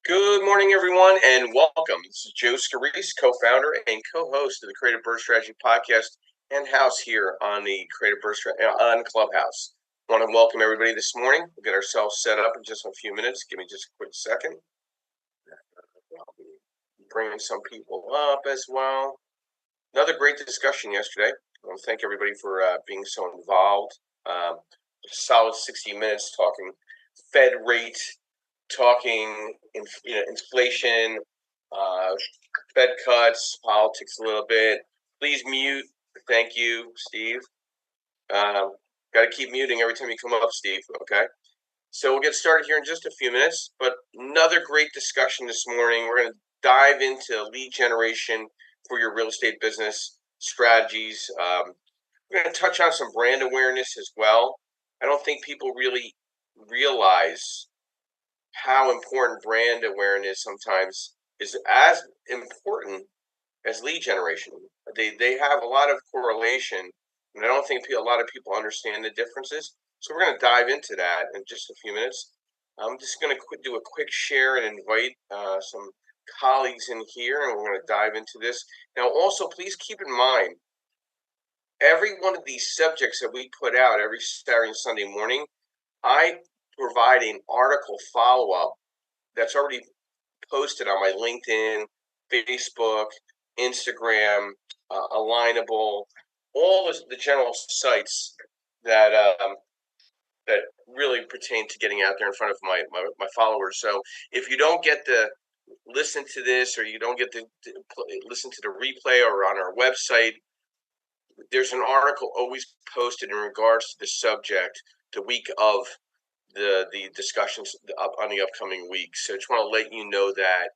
Good morning, everyone, and welcome. This is Joe Scarice, co-founder and co-host of the Creative Birth Strategy podcast and house here on the Creative Birth on Clubhouse. I want to welcome everybody this morning. We'll get ourselves set up in just a few minutes. Give me just a quick second. I'll be bringing some people up as well. Another great discussion yesterday. I want to thank everybody for being so involved. A solid 60 minutes talking Fed rate, talking inflation, uh, Fed cuts, politics a little bit. Please mute. Thank you, Steve. Got to keep muting every time you come up, Steve. Okay. So we'll get started here in just a few minutes. But another great discussion this morning. We're going to dive into lead generation for your real estate business strategies. We're going to touch on some brand awareness as well. I don't think people really realize how important brand awareness sometimes is as important as lead generation. They have a lot of correlation, and I don't think a lot of people understand the differences. So we're going to dive into that in just a few minutes. I'm just going to do a quick share and invite some colleagues in here, and we're going to dive into this. Now, also, please keep in mind, every one of these subjects that we put out every Saturday and Sunday morning, I provide an article follow-up that's already posted on my LinkedIn, Facebook, Instagram, Alignable, all the general sites that that really pertain to getting out there in front of my followers. So if you don't get to listen to this, or you don't get to listen to the replay, or on our website, there's an article always posted in regards to the subject the week of the discussions up on the upcoming weeks. So I just want to let you know that,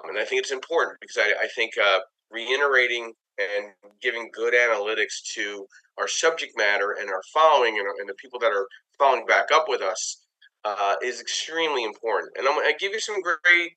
and I think it's important because I think reiterating and giving good analytics to our subject matter and our following, and the people that are following back up with us is extremely important. And I'm going to give you some great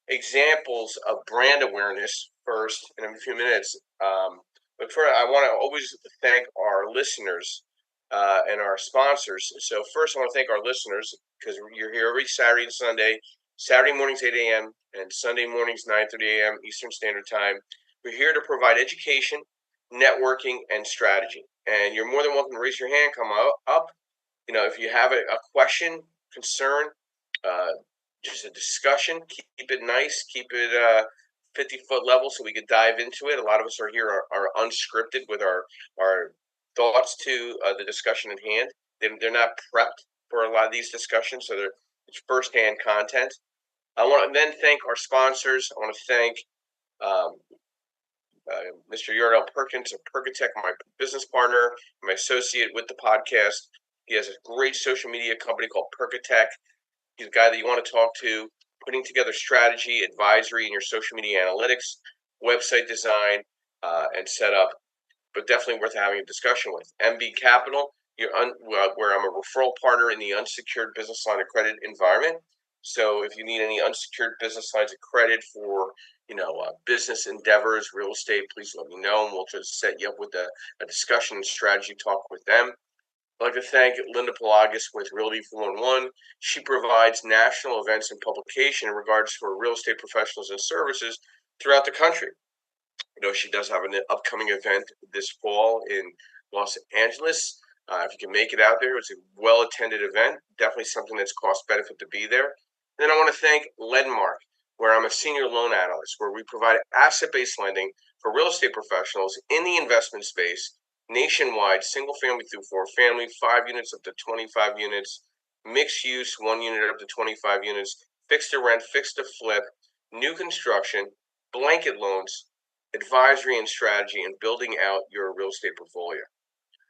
examples of brand awareness first in a few minutes. But first, I want to always thank our listeners and our sponsors. So first, I want to thank our listeners because you're here every Saturday and Sunday. Saturday mornings 8 a.m. and Sunday mornings 9:30 a.m. Eastern Standard Time. We're here to provide education, networking, and strategy. And you're more than welcome to raise your hand, come up. If you have a question, concern, uh, just a discussion, keep it nice, keep it 50-foot level so we could dive into it. A lot of us are here are unscripted with our thoughts to the discussion at hand. They're not prepped for a lot of these discussions, so it's firsthand content. I want to then thank our sponsors. I want to thank um, Mr. Yardell Perkins of Perkatech, my business partner, my associate with the podcast. He has a great social media company called Perkatech. He's a guy that you want to talk to, putting together strategy, advisory, and your social media analytics, website design, and setup. But definitely worth having a discussion with. MB Capital, where I'm a referral partner in the unsecured business line of credit environment. So if you need any unsecured business lines of credit for business endeavors, real estate, please let me know, and we'll just set you up with a discussion and strategy talk with them. I'd like to thank Linda Pelagas with Realty 411. She provides national events and publication in regards for real estate professionals and services throughout the country. She does have an upcoming event this fall in Los Angeles. If you can make it out there, it's a well-attended event. Definitely something that's cost-benefit to be there. And then I want to thank Lendmark, where I'm a senior loan analyst, where we provide asset-based lending for real estate professionals in the investment space, nationwide, single family through 4 family, 5 units up to 25 units, mixed use, 1 unit up to 25 units, fixed to rent, fixed to flip, new construction, blanket loans, advisory and strategy, and building out your real estate portfolio.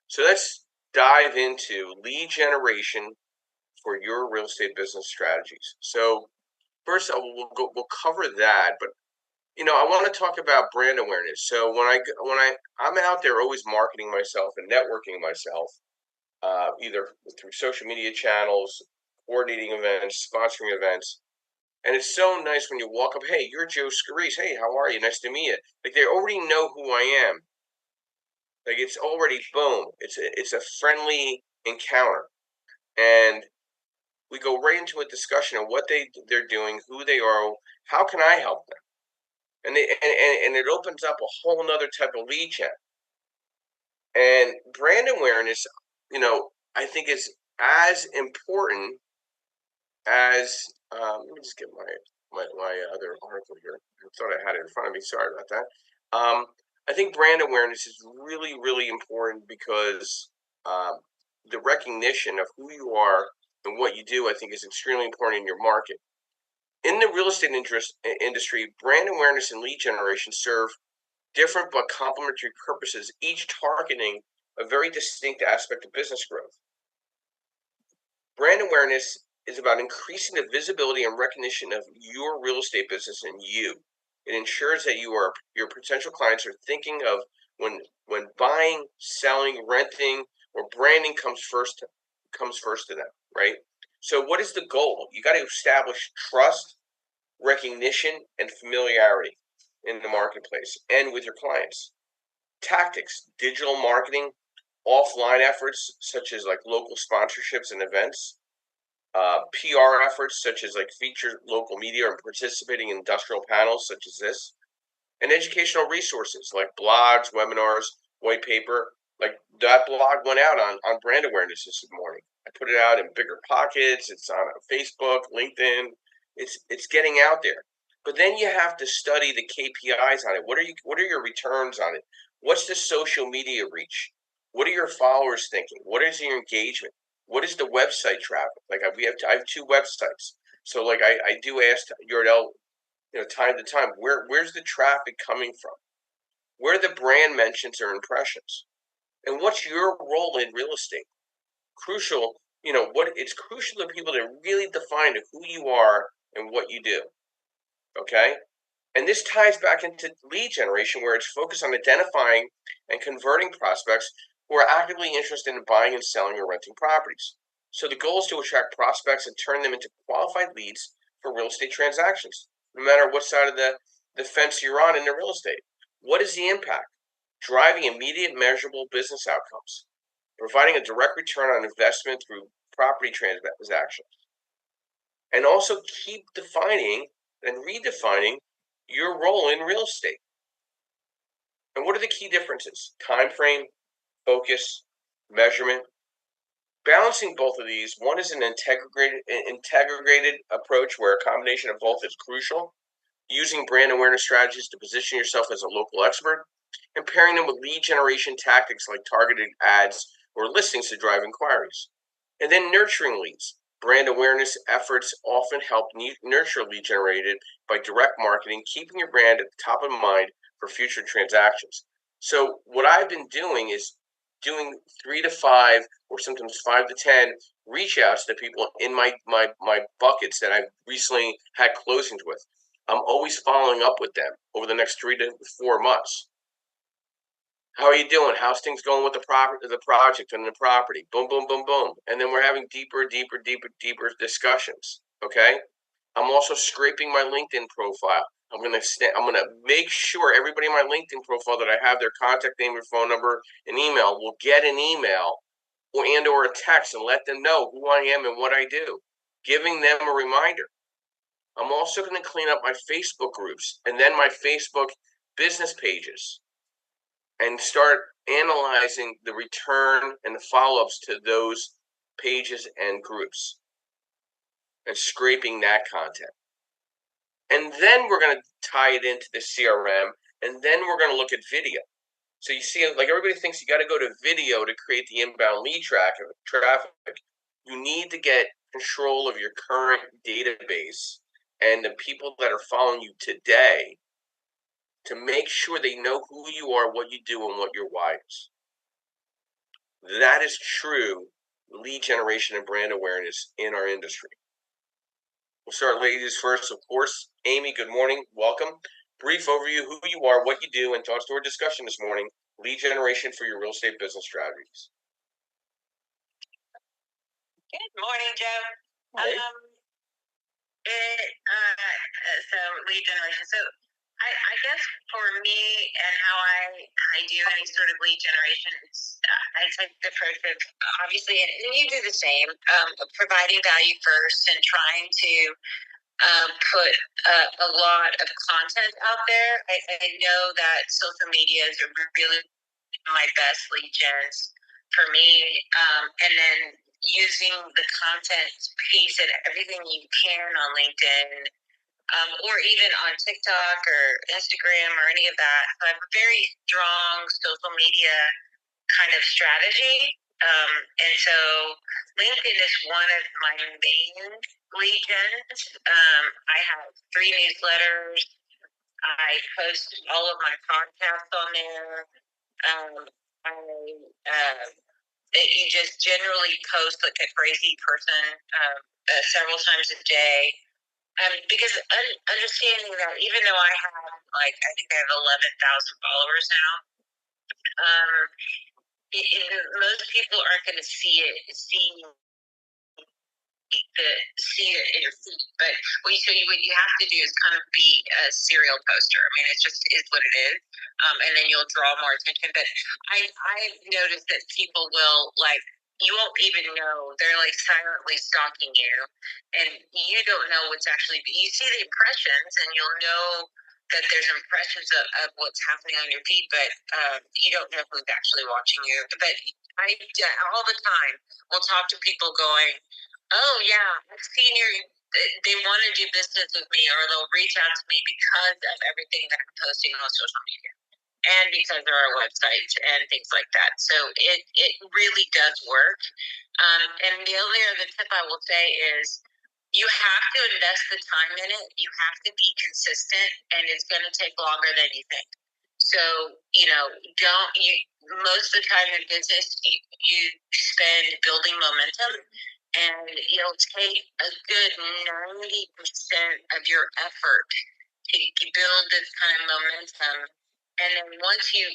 So let's dive into lead generation for your real estate business strategies. So first, we'll cover that, but I want to talk about brand awareness. So I'm out there always marketing myself and networking myself, either through social media channels, coordinating events, sponsoring events. And it's so nice when you walk up, hey, you're Joe Scarice. Hey, how are you? Nice to meet you. Like, they already know who I am. Like, it's already boom. It's a friendly encounter. And we go right into a discussion of what they're doing, who they are, how can I help them, and it opens up a whole nother type of lead gen. And brand awareness, I think is as important as let me just get my other article here. I thought I had it in front of me. Sorry about that. I think brand awareness is really, really important because the recognition of who you are and what you do, I think, is extremely important in your market. In the real estate industry, brand awareness and lead generation serve different but complementary purposes, each targeting a very distinct aspect of business growth. Brand awareness is about increasing the visibility and recognition of your real estate business and you. It ensures that your potential clients are thinking of when buying, selling, renting, or branding comes first to them, right? So what is the goal? You got to establish trust, recognition, and familiarity in the marketplace and with your clients. Tactics, digital marketing, offline efforts such as like local sponsorships and events, PR efforts such as like feature local media and participating in industrial panels such as this, and educational resources like blogs, webinars, white paper. Like that blog went out on brand awareness this morning. I put it out in bigger pockets. It's on Facebook, LinkedIn. It's getting out there. But then you have to study the KPIs on it. What are your returns on it? What's the social media reach? What are your followers thinking? What is your engagement? What is the website traffic? Like I have two websites. So like I do ask Yordell, time to time, where's the traffic coming from? Where are the brand mentions or impressions? And what's your role in real estate? Crucial, it's crucial to people to really define who you are and what you do. Okay? And this ties back into lead generation, where it's focused on identifying and converting prospects who are actively interested in buying and selling or renting properties. So the goal is to attract prospects and turn them into qualified leads for real estate transactions, no matter what side of the fence you're on in the real estate. What is the impact? Driving immediate measurable business outcomes, providing a direct return on investment through property transactions, and also keep defining and redefining your role in real estate. And what are the key differences? Time frame, focus, measurement. Balancing both of these, one is an integrated approach where a combination of both is crucial. Using brand awareness strategies to position yourself as a local expert, and pairing them with lead generation tactics like targeted ads or listings to drive inquiries. And then nurturing leads. Brand awareness efforts often help nurture lead generated by direct marketing, keeping your brand at the top of mind for future transactions. So what I've been doing is doing 3 to 5 or sometimes 5 to 10 reach outs to people in my buckets that I've recently had closings with. I'm always following up with them over the next 3 to 4 months. How are you doing? How's things going with the project and the property? Boom, boom, boom, boom. And then we're having deeper discussions. Okay. I'm also scraping my LinkedIn profile. I'm gonna make sure everybody in my LinkedIn profile that I have their contact name and phone number and email will get an email or a text and let them know who I am and what I do, giving them a reminder. I'm also going to clean up my Facebook groups and then my Facebook business pages and start analyzing the return and the follow-ups to those pages and groups and scraping that content. And then we're going to tie it into the CRM, and then we're going to look at video. So you see, like everybody thinks you got to go to video to create the inbound lead traffic. You need to get control of your current database and the people that are following you today to make sure they know who you are, what you do, and what your why is. That is true lead generation and brand awareness in our industry. We'll start ladies first, of course. Amy, good morning. Welcome. Brief overview, who you are, what you do, and thoughts to our discussion this morning. Lead generation for your real estate business strategies. Good morning, Joe. Hey. So lead generation. So I guess for me and how I do any sort of lead generation, I take the approach of obviously, and you do the same, providing value first and trying to put a lot of content out there. I know that social media is really my best lead gens for me, and then using the content piece and everything you can on LinkedIn, or even on TikTok or Instagram or any of that. I have a very strong social media kind of strategy. And so LinkedIn is one of my main lead gens. I have 3 newsletters. I post all of my podcasts on there. You just generally post like a crazy person several times a day. Because understanding that even though I have I think I have 11,000 followers now, um, most people aren't going to see it in your feed. But what you have to do is kind of be a serial poster. I mean, it's just is what it is, and then you'll draw more attention. But I've noticed that people will you won't even know they're like silently stalking you, and you don't know what's actually. You see the impressions, and you'll know that there's impressions of what's happening on your feed, but you don't know who's actually watching you. But I all the time will talk to people going, "Oh yeah, I've seen your." They want to do business with me, or they'll reach out to me because of everything that I'm posting on social media, and because there are websites and things like that. So it really does work. And the only other tip I will say is you have to invest the time in it. You have to be consistent, and it's going to take longer than you think. So don't you most of the time in business you spend building momentum, and it'll take a good 90% of your effort to build this kind of momentum. And then once you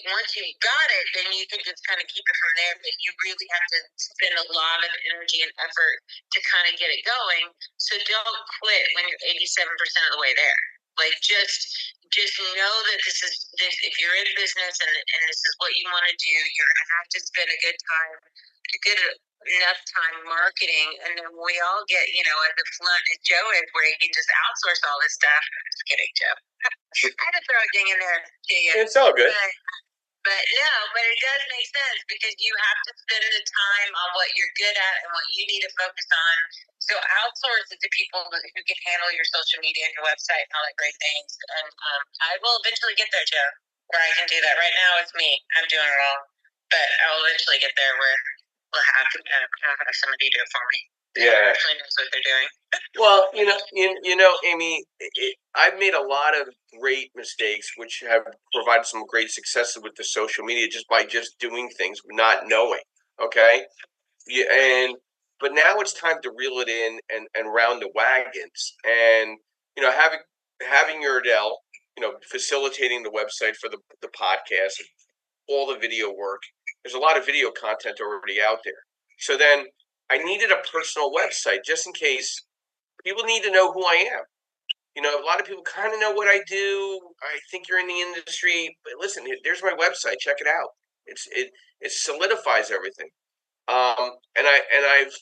got it, then you can just kind of keep it from there. But you really have to spend a lot of energy and effort to kind of get it going. So don't quit when you're 87% of the way there. Like just know that this. If you're in business and this is what you want to do, you're gonna have to spend a good enough time marketing, and then we all get as affluent as Joe is, where you can just outsource all this stuff. I'm just kidding, Joe. I had to throw a ding in there to you. It's all good. But no, but it does make sense because you have to spend the time on what you're good at and what you need to focus on. So outsource it to people who can handle your social media and your website and all that great things. And I will eventually get there, Joe, where I can do that. Right now, it's me. I'm doing it all. But I will eventually get there where we'll have somebody do it for me. Yeah. Actually knows what they're doing. Well, Amy, I've made a lot of great mistakes, which have provided some great successes with the social media just by just doing things, not knowing. Okay, yeah, but now it's time to reel it in and round the wagons, and having Yardell, facilitating the website for the podcast, and all the video work. There's a lot of video content already out there. So then I needed a personal website just in case people need to know who I am. A lot of people kind of know what I do. I think you're in the industry, but listen, there's my website. Check it out. It solidifies everything. I've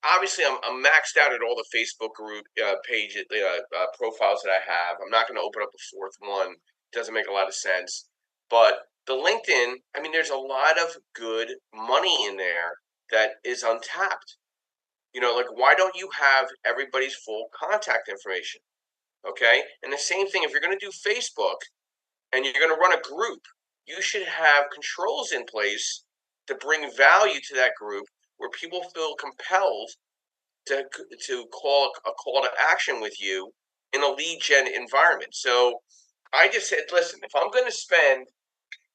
obviously I'm maxed out at all the Facebook group profiles that I have. I'm not going to open up a fourth one. It doesn't make a lot of sense. But the LinkedIn, I mean, there's a lot of good money in there that is untapped. Like why don't you have everybody's full contact information? Okay, and the same thing if you're going to do Facebook and you're going to run a group, you should have controls in place to bring value to that group where people feel compelled to call a call to action with you in a lead gen environment. So I just said, listen, if I'm going to spend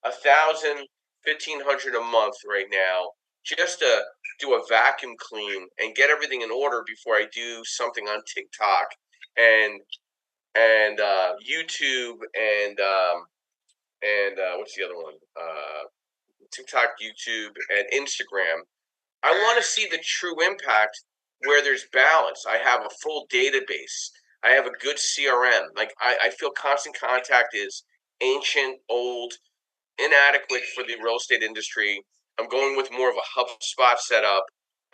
1,000, 1,500 a month right now just to do a vacuum clean and get everything in order before I do something on TikTok and YouTube and what's the other one? TikTok, YouTube, and Instagram. I want to see the true impact where there's balance. I have a full database. I have a good CRM. Like I feel Constant Contact is ancient, old, inadequate for the real estate industry. I'm going with more of a HubSpot setup,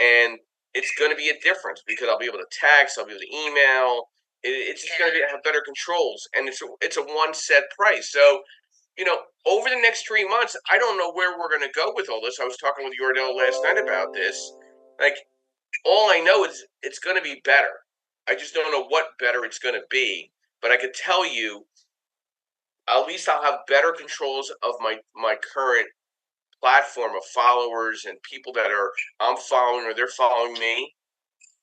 and it's going to be a difference because I'll be able to text, I'll be able to email. It's just going to have better controls, and it's a one set price. So, over the next 3 months, I don't know where we're going to go with all this. I was talking with Yordell last night about this. Like, all I know is it's going to be better. I just don't know what better it's going to be. But I could tell you, at least I'll have better controls of my current platform of followers and people that I'm following or they're following me.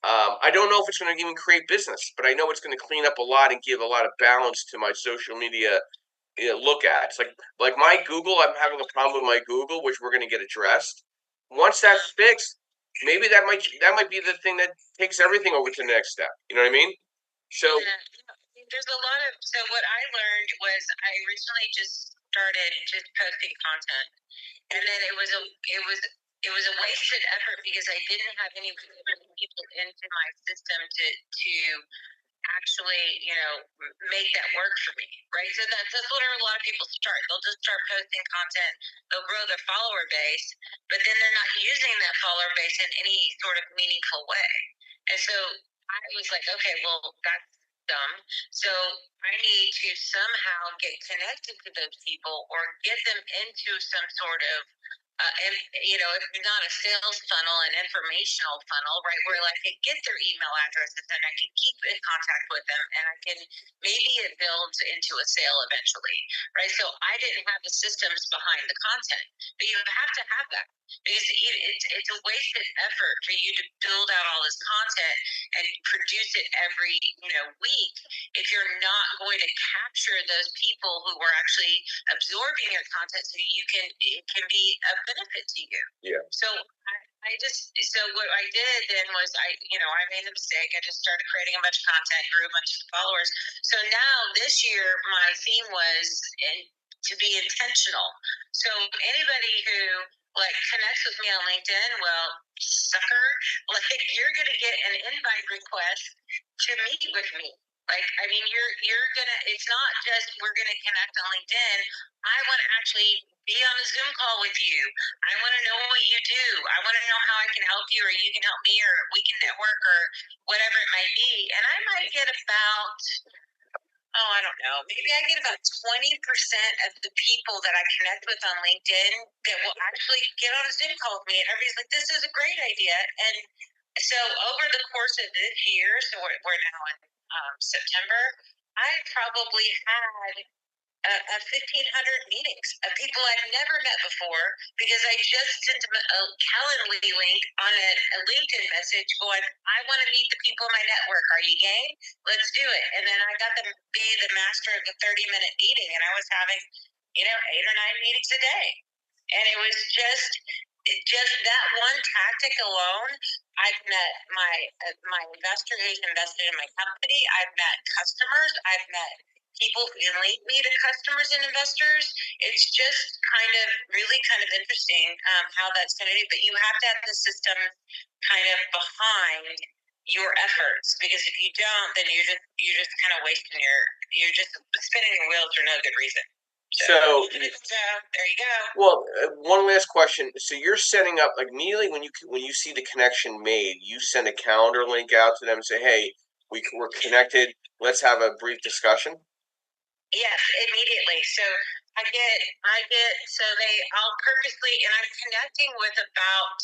I don't know if it's going to even create business, but I know it's going to clean up a lot and give a lot of balance to my social media look at. It's like my Google. I'm having a problem with my Google, which we're going to get addressed. Once that's fixed, maybe that might be the thing that takes everything over to the next step. You know what I mean? So there's a lot of what I learned was I originally just started just posting content, and then it was a wasted effort because I didn't have any people into my system to actually, make that work for me, right? So that's what a lot of people start. They'll just start posting content. They'll grow their follower base, but then they're not using that follower base in any sort of meaningful way. And so I was like, okay, well, that's dumb. So I need to somehow get connected to those people or get them into some sort of and if not a sales funnel, an informational funnel, right, where I can get their email addresses and I can keep in contact with them, and I can maybe it builds into a sale eventually, right? So I didn't have the systems behind the content, but you have to have that because it's a wasted effort for you to build out all this content and produce it every week if you're not going to capture those people who are actually absorbing your content so it can be a benefit to you. Yeah. So what I did then was I made the mistake. I just started creating a bunch of content, grew a bunch of followers. So now this year my theme was to be intentional. So anybody who connects with me on LinkedIn, well, sucker, you're gonna get an invite request to meet with me. You're gonna. It's not just we're gonna connect on LinkedIn. I want to actually be on a Zoom call with you. I want to know what you do. I want to know how I can help you, or you can help me, or we can network, or whatever it might be. And I might get about, I don't know, maybe I get about 20% of the people that I connect with on LinkedIn that will actually get on a Zoom call with me. And everybody's like, this is a great idea. And so over the course of this year, so we're now in September, I probably had 1,500 meetings of people I've never met before because I just sent them a Calendly link on a LinkedIn message going, I want to meet the people in my network. Are you game? Let's do it. And then I got them be the master of the 30-minute meeting, and I was having, 8 or 9 meetings a day. And it was just that one tactic alone. I've met my investor who's invested in my company. I've met customers. I've met people who can link me to customers and investors. It's just really kind of interesting how that's going to do. But you have to have the system kind of behind your efforts, because if you don't, then you're just kind of wasting you're just spinning your wheels for no good reason. So there you go. Well, one last question. So you're setting up immediately when you see the connection made, you send a calendar link out to them and say, "Hey, we're connected. Let's have a brief discussion." Yes, immediately. So I'll purposely, and I'm connecting with about.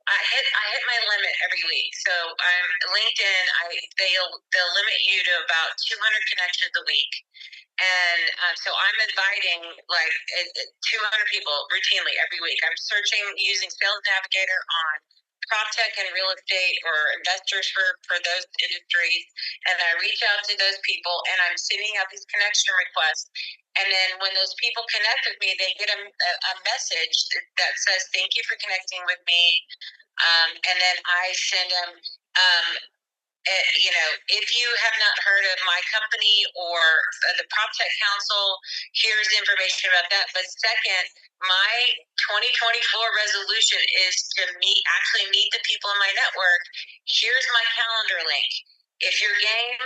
I hit my limit every week. So LinkedIn, they'll limit you to about 200 connections a week. And so I'm inviting 200 people routinely every week. I'm searching using Sales Navigator on prop tech and real estate or investors for those industries. And I reach out to those people and I'm sending out these connection requests. And then when those people connect with me, they get a message that says, thank you for connecting with me. And then I send them if you have not heard of my company or the PropTech Council, here's information about that. But second, my 2024 resolution is to actually meet the people in my network. Here's my calendar link. If you're game,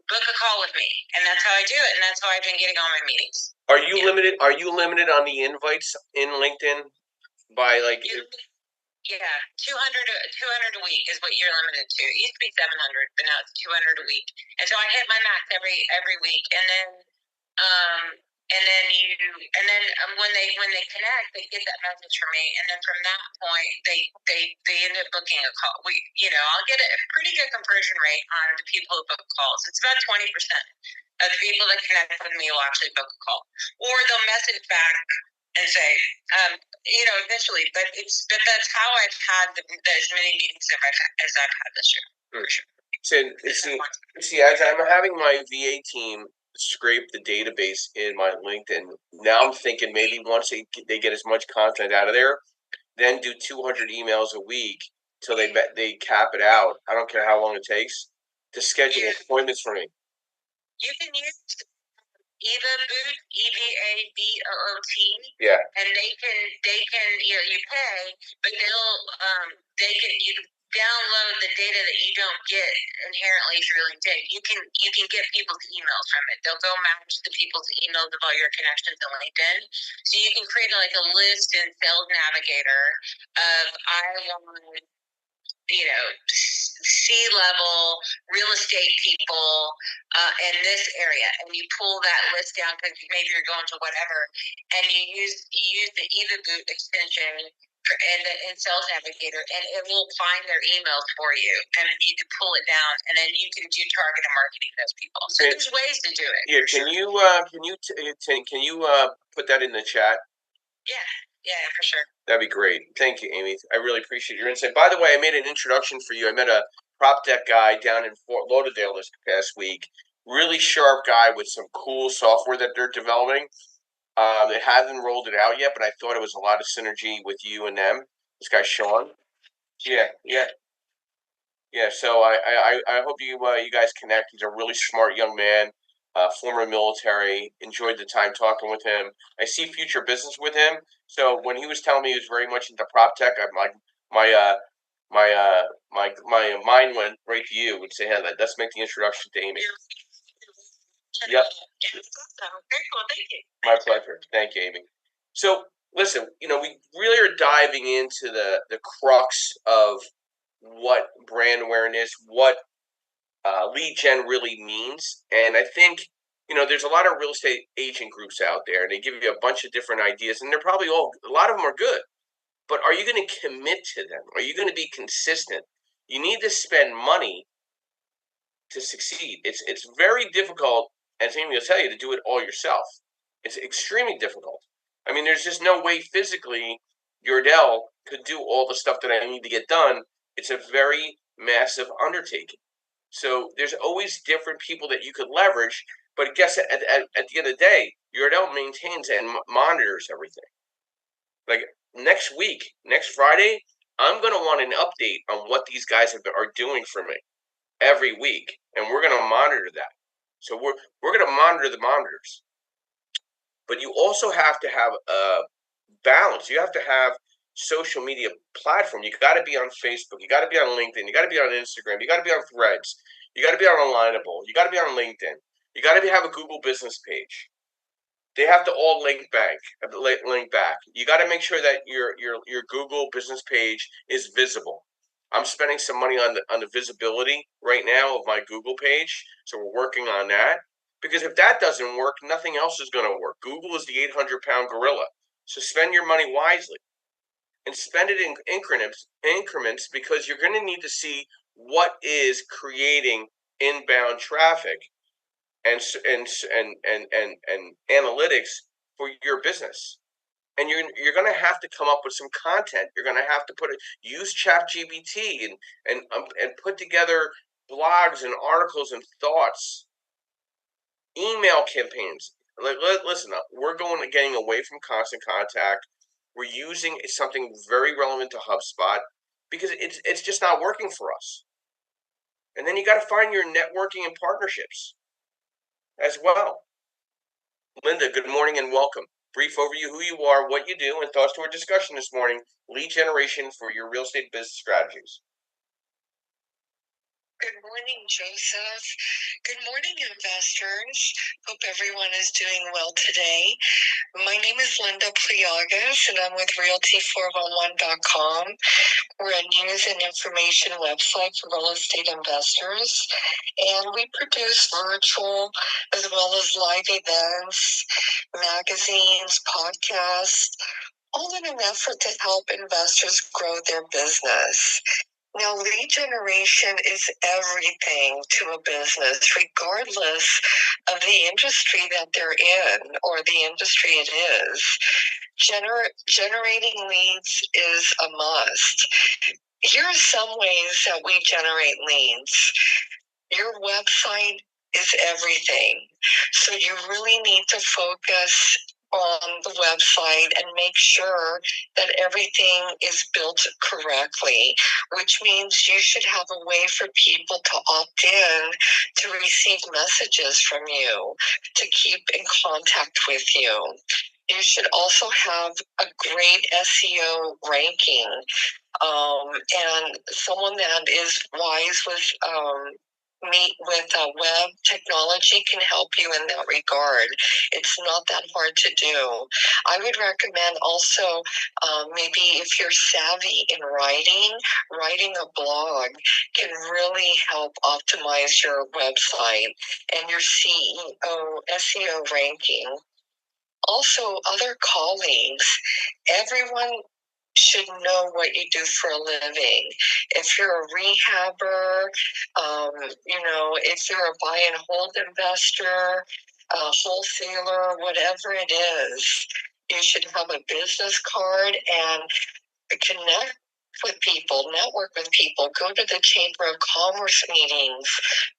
book a call with me, and that's how I do it, and that's how I've been getting all my meetings. Are you limited? Are you limited on the invites in LinkedIn by like? Yeah, 200 a week is what you're limited to. It used to be 700, but now it's 200 a week. And so I hit my max every week, and then when they connect, they get that message from me, and then from that point, they end up booking a call. I'll get a pretty good conversion rate on the people who book calls. It's about 20% of the people that connect with me will actually book a call, or they'll message back and say, eventually. But that's how I've had as many meetings as I've had this year. For sure. See, as I'm having my VA team scrape the database in my LinkedIn, now I'm thinking maybe once they get as much content out of there, then do 200 emails a week till they cap it out. I don't care how long it takes to schedule appointments for me. You can use EvaBoot, EvaBoot. Yeah. And they can you pay, but you can download the data that you don't get inherently through LinkedIn. You can get people's emails from it. They'll go match the people's emails of all your connections in LinkedIn. So you can create like a list in Sales Navigator of I want C-level real estate people in this area, and you pull that list down because maybe you're going to whatever, and you use the EvaBoot extension in Sales Navigator, and it will find their emails for you, and you can pull it down, and then you can do targeted marketing to those people. So there's ways to do it. Yeah, can you put that in the chat? Yeah, for sure. That'd be great. Thank you, Amy. I really appreciate your insight. By the way, I made an introduction for you. I met a prop tech guy down in Fort Lauderdale this past week. Really sharp guy with some cool software that they're developing. They haven't rolled it out yet, but I thought it was a lot of synergy with you and them. This guy Sean. Yeah. So I hope you guys connect. He's a really smart young man. Former military, enjoyed the time talking with him. I see future business with him. So when he was telling me he was very much into prop tech, I'm like, my mind went right to you and say, hey, let's make the introduction to Amy. Yep. Very cool. Thank you. My pleasure. Thank you, Amy. So listen, we really are diving into the crux of what brand awareness, what lead gen really means. And I think, there's a lot of real estate agent groups out there, and they give you a bunch of different ideas, and they're probably a lot of them are good. But are you going to commit to them? Are you going to be consistent? You need to spend money to succeed. It's very difficult, as Amy will tell you, to do it all yourself. It's extremely difficult. I mean, there's just no way physically Yordell could do all the stuff that I need to get done. It's a very massive undertaking. So there's always different people that you could leverage. But I guess at the end of the day, Yordell maintains and monitors everything. Like next Friday, I'm going to want an update on what these guys are doing for me every week, and we're going to monitor that. So we're going to monitor the monitors. But you also have to have a balance. You have to have social media platform. You got to be on Facebook. You got to be on LinkedIn. You got to be on Instagram. You got to be on Threads. You got to be on Alignable. You got to be on LinkedIn. You got to have a Google business page. They have to all link back. You got to make sure that your Google business page is visible. I'm spending some money on the visibility right now of my Google page, so we're working on that. Because if that doesn't work, nothing else is going to work. Google is the 800-pound gorilla. So spend your money wisely, and spend it in increments because you're going to need to see what is creating inbound traffic and analytics for your business. And you're going to have to come up with some content. You're going to have to use ChatGPT and put together blogs and articles and thoughts. Email campaigns. Listen, we're getting away from Constant Contact. We're using something very relevant to HubSpot because it's just not working for us. And then you got to find your networking and partnerships as well. Linda, good morning and welcome. Brief overview who you are, what you do, and thoughts to our discussion this morning, lead generation for your real estate business strategies. Good morning, Joseph. Good morning, investors. Hope everyone is doing well today. My name is Linda Pliagas, and I'm with Realty411.com. We're a news and information website for real estate investors, and we produce virtual as well as live events, magazines, podcasts, all in an effort to help investors grow their business. Now, lead generation is everything to a business, regardless of the industry that they're in or the industry it is. Generating leads is a must. Here are some ways that we generate leads. Your website is everything. So you really need to focus on the website and make sure that everything is built correctly, which means you should have a way for people to opt in to receive messages from you, to keep in contact with you. You should also have a great SEO ranking, and someone that is wise with web technology can help you in that regard. It's not that hard to do. I would recommend also maybe if you're savvy in writing a blog can really help optimize your website and your SEO ranking. Also, other colleagues, everyone should know what you do for a living. If you're a rehabber, if you're a buy and hold investor, a wholesaler, whatever it is, you should have a business card and connect with people, network with people, go to the Chamber of Commerce meetings,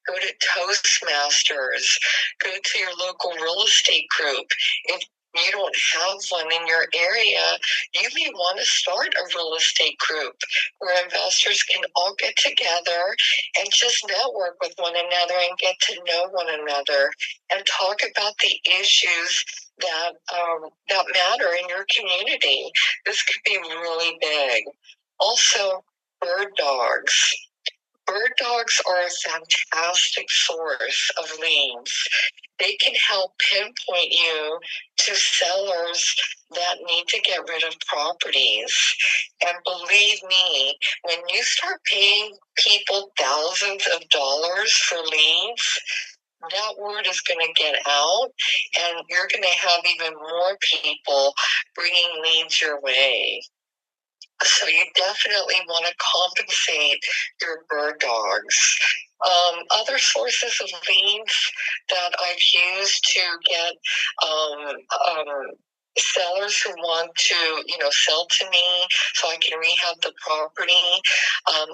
go to Toastmasters, go to your local real estate group. If you don't have one in your area, you may want to start a real estate group where investors can all get together and just network with one another and get to know one another and talk about the issues that matter in your community. This could be really big. Also, bird dogs. Bird dogs are a fantastic source of leads. They can help pinpoint you to sellers that need to get rid of properties. And believe me, when you start paying people thousands of dollars for leads, that word is going to get out, and you're going to have even more people bringing leads your way. So you definitely want to compensate your bird dogs. Other sources of leads that I've used to get sellers who want to, sell to me so I can rehab the property.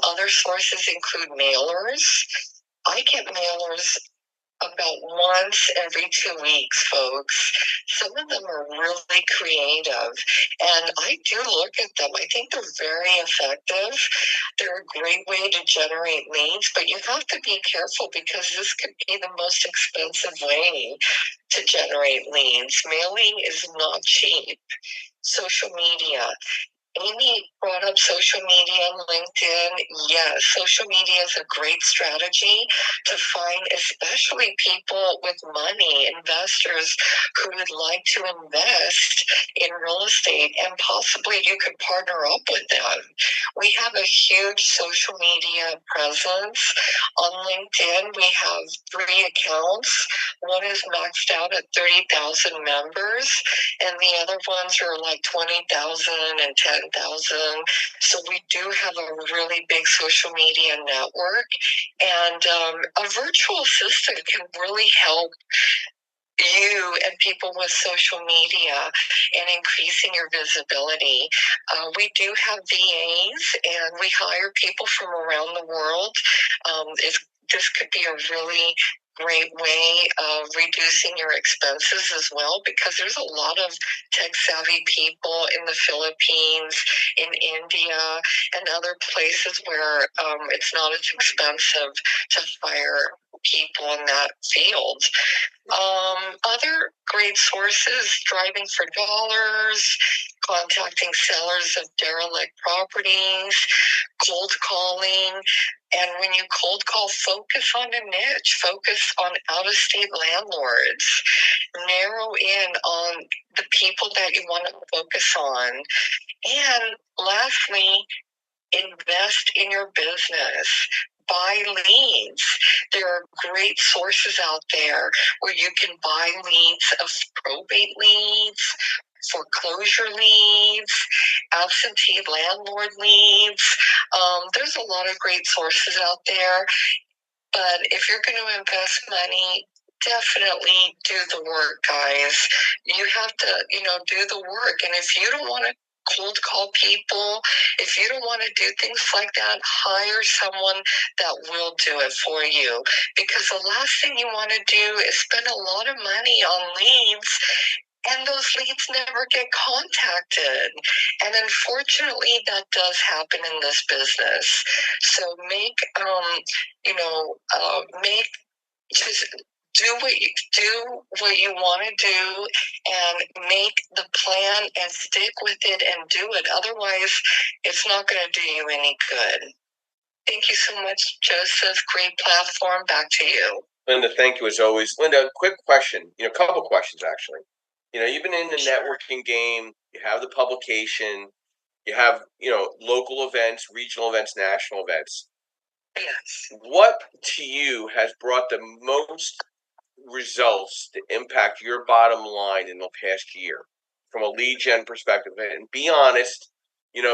Other sources include mailers. I get mailers about once every 2 weeks, folks. Some of them are really creative, and I do look at them. I think they're very effective. They're a great way to generate leads, but you have to be careful because this could be the most expensive way to generate leads. Mailing is not cheap. Social media. Amy brought up social media and LinkedIn. Yes, social media is a great strategy to find, especially people with money, investors who would like to invest in real estate, and possibly you could partner up with them. We have a huge social media presence. On LinkedIn, we have 3 accounts. One is maxed out at 30,000 members, and the other ones are like 20,000 and 10,000. So we do have a really big social media network, and a virtual assistant can really help you and people with social media and increasing your visibility. We do have VAs, and we hire people from around the world. This could be a really great way of reducing your expenses as well, because there's a lot of tech savvy people in the Philippines, in India, and other places where it's not as expensive to hire people in that field. Other great sources: driving for dollars, contacting sellers of derelict properties, cold calling. And when you cold call, focus on a niche, focus on out of state landlords, narrow in on the people that you want to focus on. And lastly, invest in your business. Buy leads. There are great sources out there where you can buy leads of probate leads, foreclosure leads, absentee landlord leads. There's a lot of great sources out there. But if you're going to invest money, definitely do the work, guys. You have to, do the work. And if you don't want to cold call people, if you don't want to do things like that, hire someone that will do it for you. Because the last thing you want to do is spend a lot of money on leads, and those leads never get contacted. And unfortunately, that does happen in this business. So make just do what you want to do, and make the plan and stick with it and do it. Otherwise, it's not going to do you any good. Thank you so much, Joseph. Great platform. Back to you. Linda, thank you as always. Linda, quick question. A couple questions actually. You've been in the networking game. You have the publication. You have, local events, regional events, national events. Yes. What to you has brought the most results to impact your bottom line in the past year from a lead gen perspective? And be honest,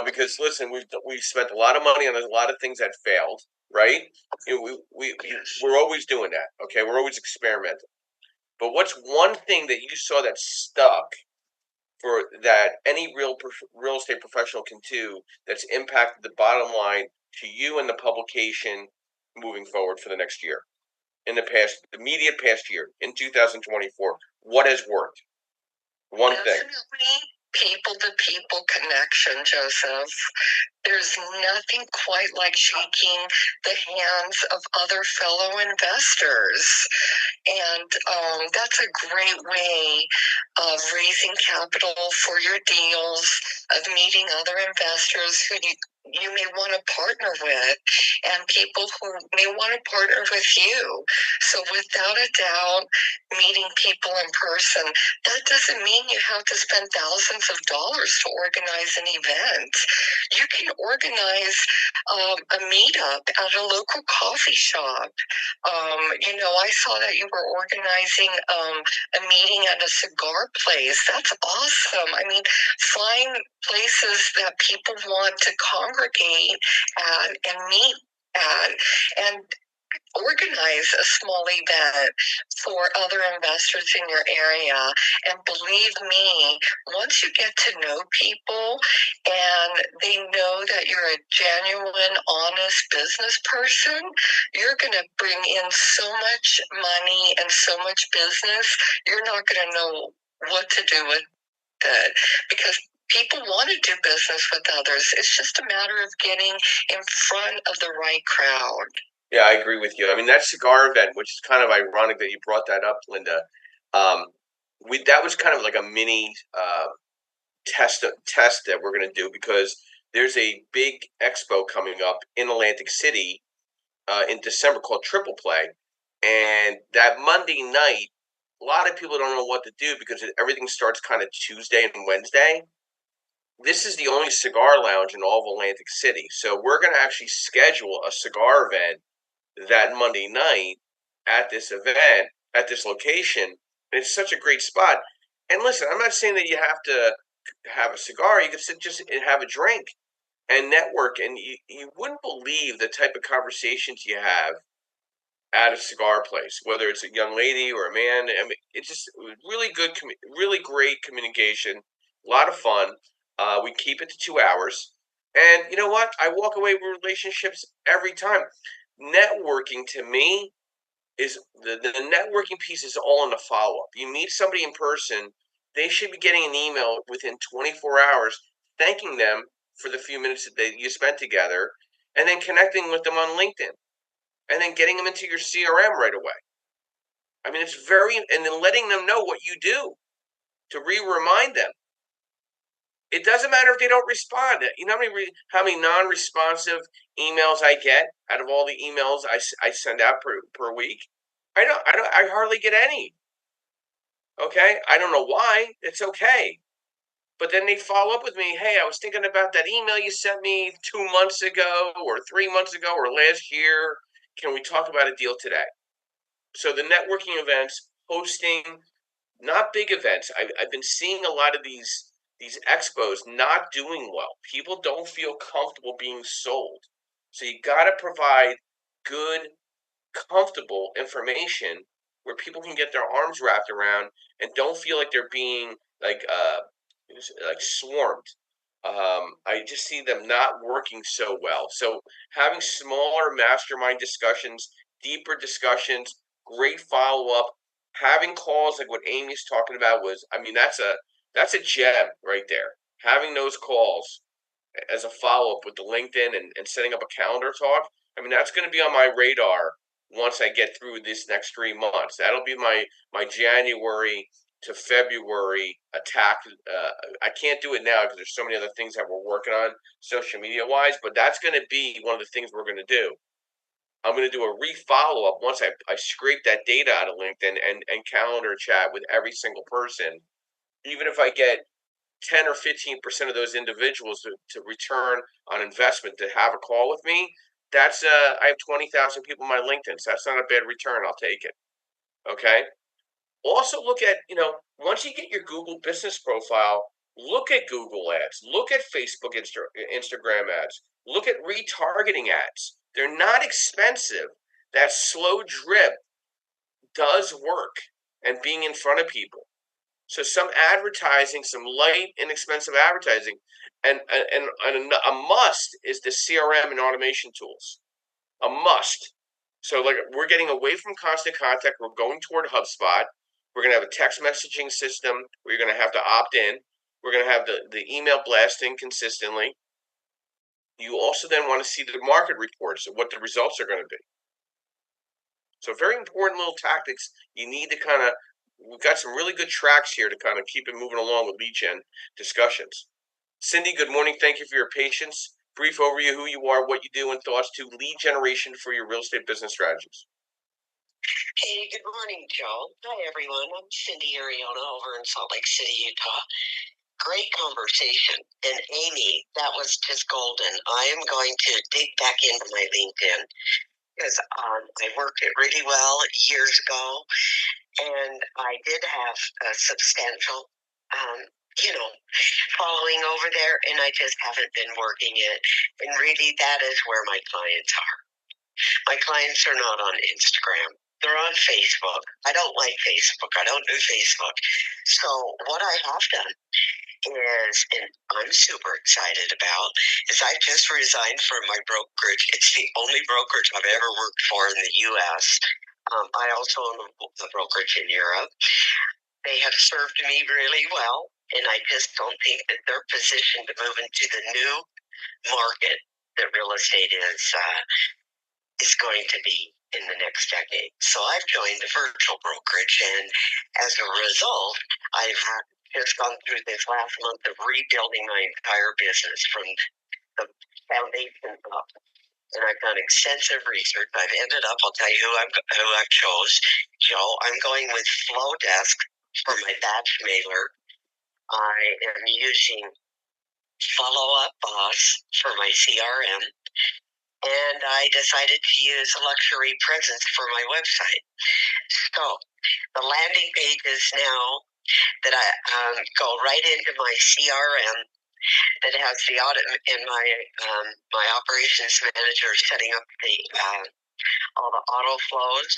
because listen, we've spent a lot of money on a lot of things that failed, right? We're always doing that. Okay, we're always experimenting. But what's one thing that you saw that stuck for that any real estate professional can do that's impacted the bottom line to you and the publication moving forward for the next year? In the immediate past year, in 2024, what has worked? One thing. People to people connection, Joseph. There's nothing quite like shaking the hands of other fellow investors. And that's a great way of raising capital for your deals, of meeting other investors who you may want to partner with, and people who may want to partner with you. So without a doubt, meeting people in person, that doesn't mean you have to spend thousands of dollars to organize an event. You can organize a meetup at a local coffee shop. I saw that you were organizing a meeting at a cigar place. That's awesome. I mean, find places that people want to congregate at and meet at, and organize a small event for other investors in your area. And believe me, once you get to know people and they know that you're a genuine, honest business person, you're going to bring in so much money and so much business, you're not going to know what to do with it, because people want to do business with others. It's just a matter of getting in front of the right crowd. Yeah, I agree with you. I mean, that cigar event, which is kind of ironic that you brought that up, Linda. That was kind of like a mini test that we're going to do, because there's a big expo coming up in Atlantic City in December called Triple Play, and that Monday night, a lot of people don't know what to do because everything starts kind of Tuesday and Wednesday. This is the only cigar lounge in all of Atlantic City, so we're going to actually schedule a cigar event that Monday night at this event, at this location. And it's such a great spot. And listen, I'm not saying that you have to have a cigar. You can sit just and have a drink and network. And you wouldn't believe the type of conversations you have at a cigar place, whether it's a young lady or a man. I mean, it's just really good, really great communication, a lot of fun. We keep it to 2 hours. And you know what? I walk away with relationships every time. Networking to me is the networking piece is all in the follow up. You meet somebody in person, they should be getting an email within 24 hours thanking them for the few minutes that you spent together, and then connecting with them on LinkedIn. and then getting them into your CRM right away. I mean, it's very, and then letting them know what you do to remind them. It doesn't matter if they don't respond. You know how many non-responsive emails I get out of all the emails I send out per week? I hardly get any. Okay, I don't know why. It's okay. But then they follow up with me. Hey, I was thinking about that email you sent me 2 months ago, or 3 months ago, or last year. Can we talk about a deal today? So the networking events, hosting, not big events. I've been seeing a lot of these expos not doing well. People don't feel comfortable being sold. So you got to provide good, comfortable information where people can get their arms wrapped around and don't feel like they're being like swarmed. I just see them not working so well. So having smaller mastermind discussions, deeper discussions, great follow up, having calls like what Amy's talking about that's a gem right there. Having those calls as a follow up with the LinkedIn and setting up a calendar talk. I mean, that's going to be on my radar once I get through this next 3 months. That'll be my January to February attack. I can't do it now because there's so many other things that we're working on social media wise, but that's going to be one of the things we're going to do. I'm going to do a re-follow up once I scrape that data out of LinkedIn and calendar chat with every single person. Even if I get 10 or 15% of those individuals to return on investment to have a call with me, that's I have 20,000 people on my LinkedIn, so that's not a bad return. I'll take it. Okay. Also, look at once you get your Google business profile, look at Google ads, look at Facebook, Instagram ads, look at retargeting ads. They're not expensive. That slow drip does work, and being in front of people. So some advertising, some light, inexpensive advertising, and a must is the CRM and automation tools. A must. So like we're getting away from constant contact. We're going toward HubSpot. We're going to have a text messaging system where you're going to have to opt in. We're going to have the email blasting consistently. You also then want to see the market reports of what the results are going to be. So very important little tactics you need to we've got some really good tracks here to kind of keep it moving along with lead gen discussions. Cindy, good morning. Thank you for your patience. Brief overview, who you are, what you do, and thoughts to lead generation for your real estate business strategies. Hey, good morning, Joe. Hi, everyone. I'm Cindy Ariona over in Salt Lake City, Utah. Great conversation. And Amy, that was just golden. I am going to dig back into my LinkedIn because I worked it really well years ago, and I did have a substantial, following over there, and I just haven't been working it. And really, that is where my clients are. My clients are not on Instagram. They're on Facebook. I don't like Facebook. I don't do Facebook. So what I have done is, and I'm super excited about, is I just resigned from my brokerage. It's the only brokerage I've ever worked for in the U.S. I also own a brokerage in Europe. They have served me really well, and I just don't think that they're positioned to move into the new market that real estate is going to be in the next decade. So I've joined the virtual brokerage, and as a result, I've just gone through this last month of rebuilding my entire business from the foundation up. And I've done extensive research. I've ended up, I'll tell you who I chose. Joe, I'm going with Flowdesk for my batch mailer. I am using Follow Up Boss for my CRM. And I decided to use Luxury Presence for my website. So the landing pages now that I go right into my CRM that has the audit and my operations manager setting up the all the auto flows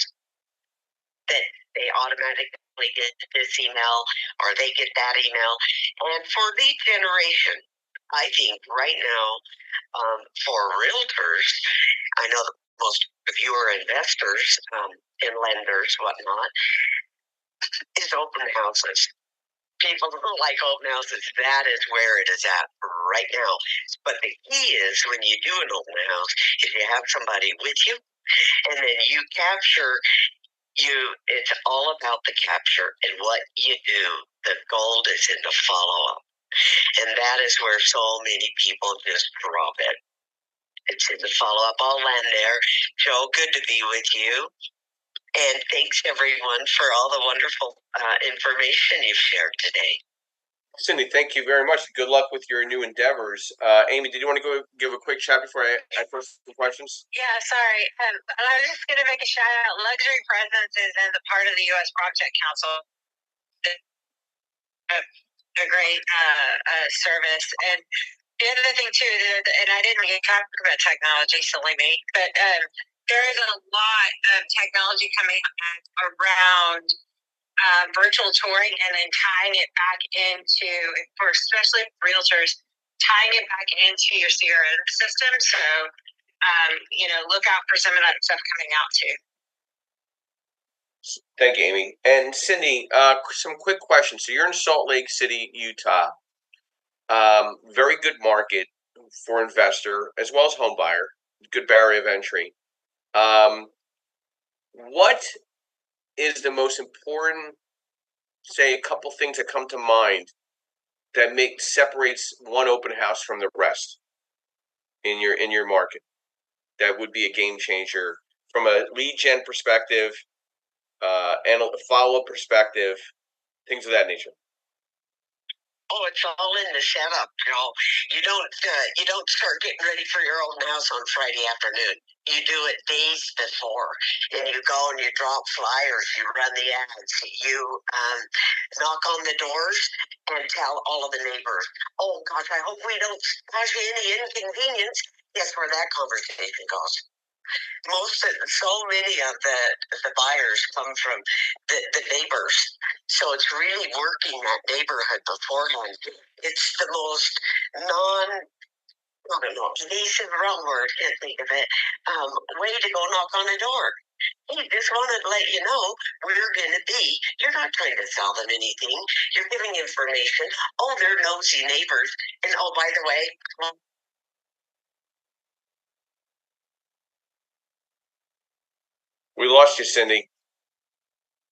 that they automatically get this email or they get that email. And for lead generation, I think right now for realtors, I know that most of you are investors and lenders, whatnot, is open houses. People don't like open houses. That is where it is at right now. But the key is when you do an open house, is you have somebody with you And then you capture, it's all about the capture and what you do. The gold is in the follow-up. And that is where so many people just drop it. It's in the follow-up. I'll land there. Joe, good to be with you. And thanks, everyone, for all the wonderful information you've shared today. Cindy, thank you very much. Good luck with your new endeavors. Amy, did you want to go give a quick shout before I post some questions? Yeah, sorry. I was just going to make a shout out. Luxury Presence is in the part of the U.S. Project Council. A great service. And the other thing, too, and I didn't get talk about technology, silly me, but there is a lot of technology coming around virtual touring and then tying it back into, for especially realtors, tying it back into your CRM system. So, look out for some of that stuff coming out too. Thank you, Amy. And Cindy, some quick questions. So you're in Salt Lake City, Utah. Very good market for investor as well as home buyer. Good barrier of entry. What is the most important, say, a couple things that come to mind that separates one open house from the rest in your market? That would be a game changer from a lead gen perspective, and a follow-up perspective, things of that nature. Oh, it's all in the setup, Joe. You don't start getting ready for your open house on Friday afternoon. You do it days before, and you go and you drop flyers, you run the ads, you knock on the doors and tell all of the neighbors, "Oh gosh, I hope we don't cause you any inconvenience." Guess where that conversation goes? So many of the buyers come from the neighbors, so it's really working that neighborhood beforehand. It's the most invasive, wrong word, can't think of it, way to go knock on a door. Hey, just wanted to let you know we're going to be. You're not trying to sell them anything. You're giving information. Oh, they're nosy neighbors. And oh, by the way, we lost you, Cindy.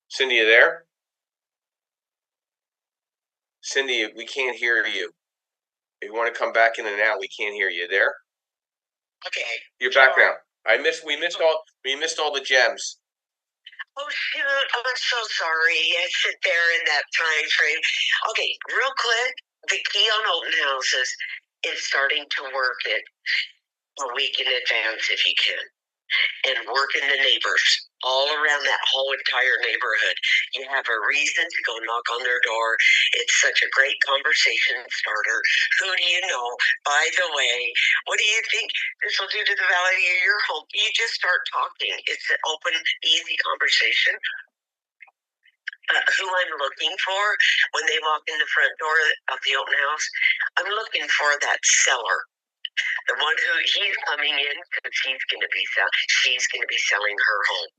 Cindy, you there? Cindy, we can't hear you. If you want to come back in and out, we can't hear you. There? Okay. You're back now. We missed all the gems. Oh shoot, I'm so sorry. I sit there in that time frame. Okay, real quick, the key on open houses is starting to work it a week in advance if you can. And working the neighbors all around that whole entire neighborhood. You have a reason to go knock on their door. It's such a great conversation starter. Who do you know? By the way, what do you think this will do to the value of your home? You just start talking. It's an open, easy conversation. Who I'm looking for when they walk in the front door of the open house, I'm looking for that seller. The one who he's coming in because she's going to be selling her home.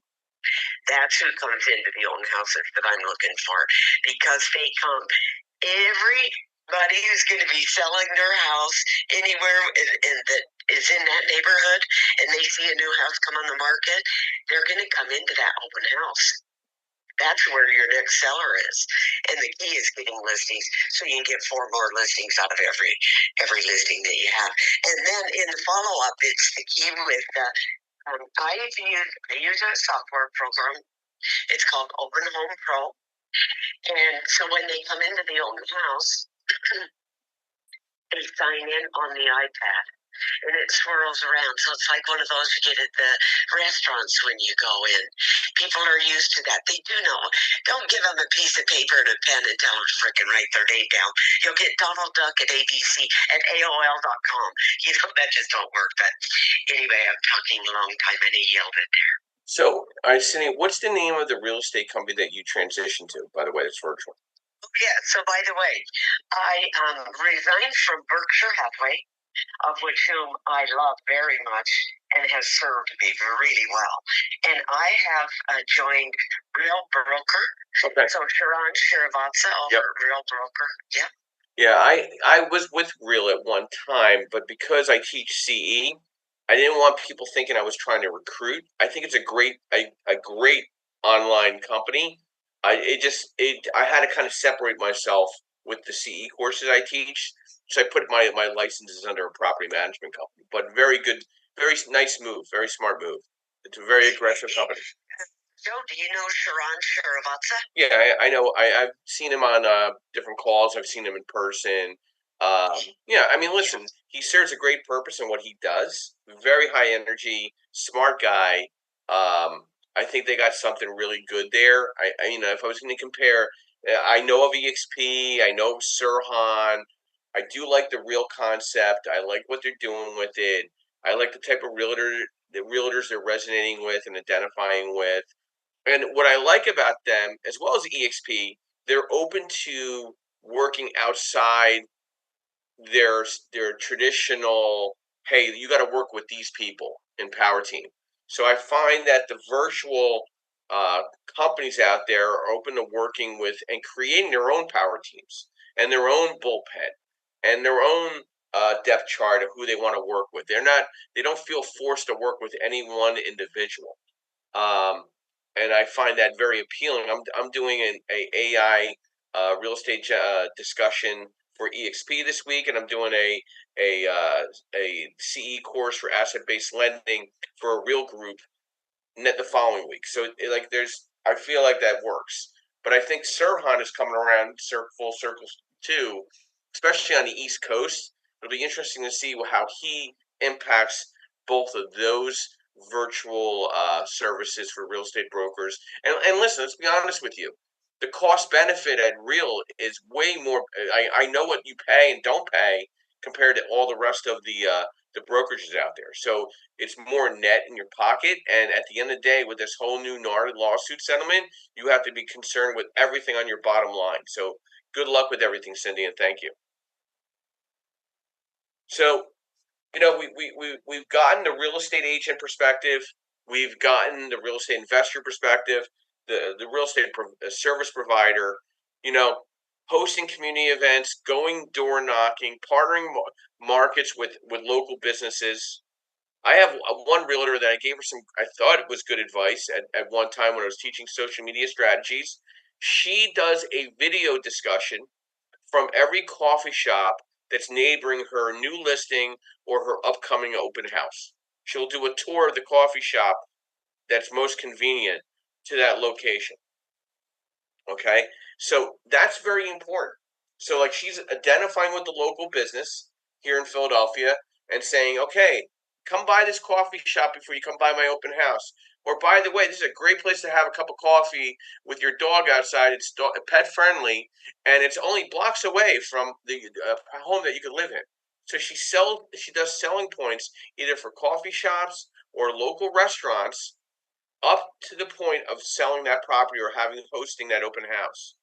That's who comes into the open houses that I'm looking for, because they come. Everybody who's going to be selling their house anywhere that is in that neighborhood, and they see a new house come on the market, they're going to come into that open house. That's where your next seller is. And the key is getting listings, so you can get 4 more listings out of every listing that you have. And then in the follow-up, it's the key with, I use a software program. It's called Open Home Pro. And so when they come into the open house, they sign in on the iPad. And it swirls around. So it's like one of those you get at the restaurants when you go in. People are used to that. They do know. Don't give them a piece of paper and a pen and tell them to frickin' write their name down. You'll get Donald Duck at ABC at AOL.com. That just don't work. But anyway, I'm talking a long time and he yelled it there. So, Cindy, what's the name of the real estate company that you transitioned to, by the way, that's virtual? Yeah, so by the way, I resigned from Berkshire Hathaway, of which whom I love very much and has served me really well. And I have joined Real Broker. Okay. So Sharon Shrivatsa over at Real Broker. Yeah. Yeah, I was with Real at one time, but because I teach CE, I didn't want people thinking I was trying to recruit. I think it's a great online company. I had to kind of separate myself with the CE courses I teach. So I put my licenses under a property management company. But very good, very nice move, very smart move. It's a very aggressive company. Joe, do you know Sharon Shrivatsa? Yeah, I know. I've seen him on different calls. I've seen him in person. Yeah, I mean, listen, he serves a great purpose in what he does. Very high energy, smart guy. I think they got something really good there. If I was going to compare, I know of EXP. I know of Sirhan. I do like the real concept. I like what they're doing with it. I like the type of the realtors they're resonating with and identifying with. And what I like about them, as well as EXP, they're open to working outside their traditional. Hey, you got to work with these people in Power Team. So I find that the virtual uh, companies out there are open to working with and creating their own power teams and their own bullpen and their own depth chart of who they want to work with. They don't feel forced to work with any one individual. Um, and I find that very appealing. I'm doing a AI real estate discussion for EXP this week, and I'm doing a CE course for asset based lending for a real group net the following week. So I feel like that works. But I think Sirhan is coming around full circle too, especially on the East Coast. It'll be interesting to see how he impacts both of those virtual services for real estate brokers. And listen, let's be honest with you. The cost benefit at Real is way more. I know what you pay and don't pay compared to all the rest of the brokerages out there. So it's more net in your pocket. And at the end of the day, with this whole new NAR lawsuit settlement, you have to be concerned with everything on your bottom line. So good luck with everything, Cindy, and thank you. So, we've gotten the real estate agent perspective. We've gotten the real estate investor perspective, the real estate service provider, you know, hosting community events, going door knocking, partnering markets with local businesses. I have one realtor that I gave her I thought it was good advice at one time when I was teaching social media strategies. She does a video discussion from every coffee shop that's neighboring her new listing or her upcoming open house. She'll do a tour of the coffee shop that's most convenient to that location. Okay? So that's very important. So, like, she's identifying with the local business here in Philadelphia and saying, okay, come by this coffee shop before you come by my open house. Or, by the way, this is a great place to have a cup of coffee with your dog outside. It's pet friendly, and it's only blocks away from the home that you could live in. So she does selling points either for coffee shops or local restaurants up to the point of selling that property or hosting that open house.